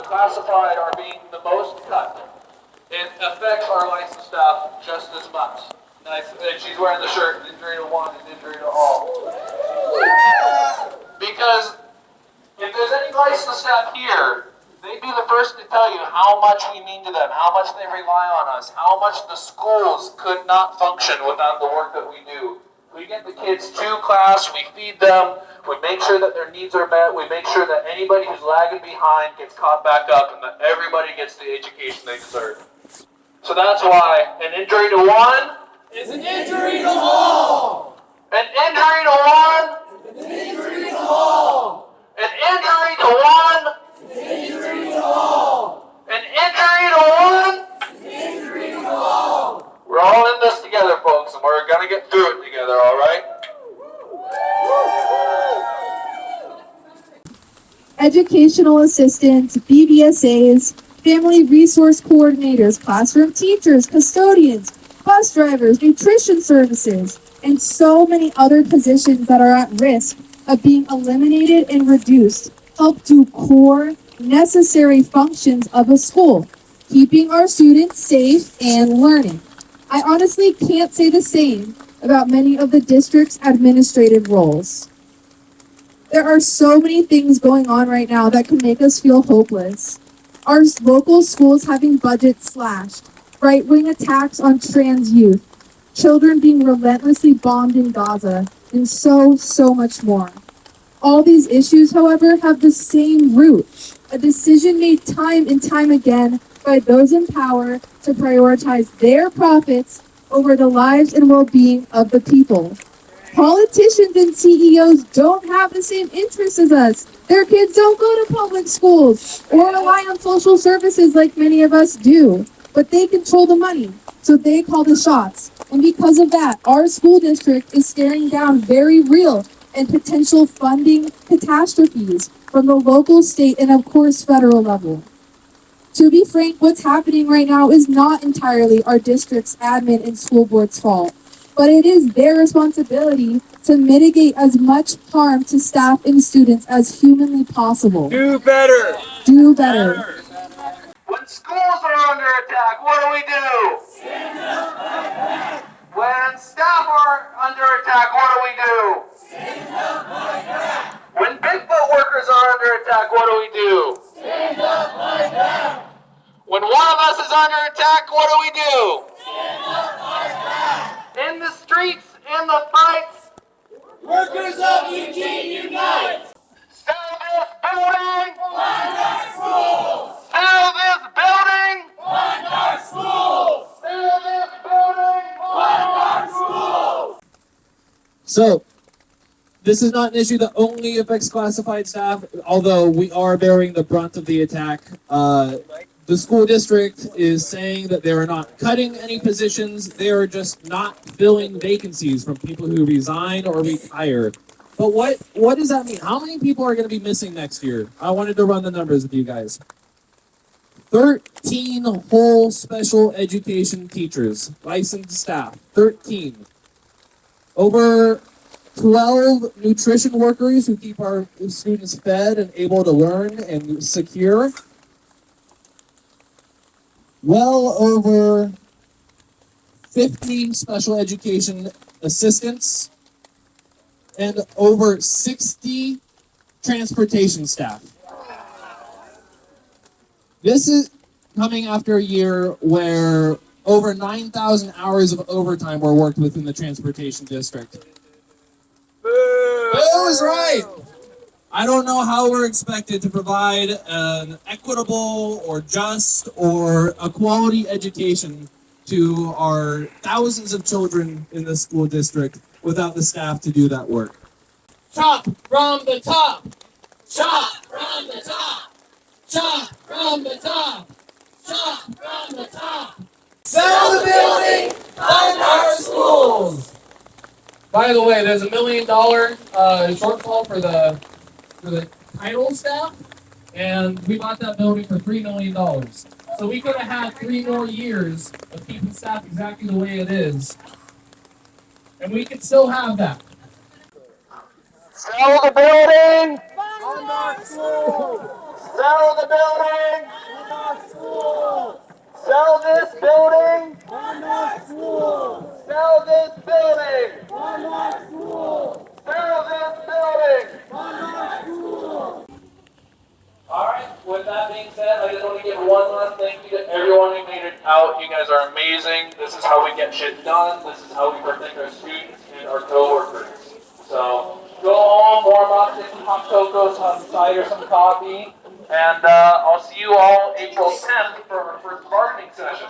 classified are being the most cut. It affects our licensed staff just as much. Nice, and she's wearing the shirt, injury to one and injury to all. Because if there's any licensed staff here, they'd be the first to tell you how much we mean to them, how much they rely on us, how much the schools could not function without the work that we do. We get the kids to class, we feed them, we make sure that their needs are met, we make sure that anybody who's lagging behind gets caught back up and that everybody gets the education they deserve. So that's why an injury to one is an injury to all. An injury to one is an injury to all. An injury to one is an injury to all. An injury to one is an injury to all. We're all in this together, folks, and we're going to get through it together, all right? Educational assistants, BBSAs, family resource coordinators, classroom teachers, custodians, bus drivers, nutrition services, and so many other positions that are at risk of being eliminated and reduced help do core, necessary functions of a school, keeping our students safe and learning. I honestly can't say the same about many of the district's administrative roles. There are so many things going on right now that can make us feel hopeless. Our local schools having budgets slashed, right-wing attacks on trans youth, children being relentlessly bombed in Gaza, and so much more. All these issues, however, have the same root, a decision made time and time again by those in power to prioritize their profits over the lives and well-being of the people. Politicians and CEOs don't have the same interests as us. Their kids don't go to public schools or rely on social services like many of us do, but they control the money, so they call the shots. And because of that, our school district is staring down very real and potential funding catastrophes from the local, state, and of course, federal level. To be frank, what's happening right now is not entirely our district's admin and school board's fault, but it is their responsibility to mitigate as much harm to staff and students as humanly possible. Do better. Do better. When schools are under attack, what do? Stand up, fight back. When staff are under attack, what do? Stand up, fight back. When Bigfoot workers are under attack, what do? Stand up, fight back. When one of us is under attack, what do? Stand up, fight back. In the streets, in the fights, Workers of Eugene unite. sell this building, Fund our schools. sell this building, Fund our schools. sell this building. Fund our schools. So, this is not an issue that only affects classified staff, although we are bearing the brunt of the attack. The school district is saying that they are not cutting any positions, they are just not filling vacancies from people who resign or retire. But what does that mean? How many people are going to be missing next year? I wanted to run the numbers with you guys. 13 whole special education teachers, licensed staff, 13. Over 12 nutrition workers who keep our students fed and able to learn and secure. Well over 50 special education assistants and over 60 transportation staff. This is coming after a year where over 9,000 hours of overtime were worked within the transportation district. Boo is right. I don't know how we're expected to provide an equitable or just or a quality education to our thousands of children in the school district without the staff to do that work. Chop from the top. Chop from the top. Chop from the top. Chop from the top. Sell the building. Fund our schools. By the way, there's $1 million shortfall for the title staff, and we bought that building for $3 million. So we could have had 3 more years of keeping staff exactly the way it is, and we could still have that. Sell the building, Fund our schools. sell the building, out. You guys are amazing. This is how we get shit done. This is how we protect our students and our coworkers. So go home, warm up, get some hot cocoa, some cider, some coffee, and I'll see you all April 10th for our first bargaining session.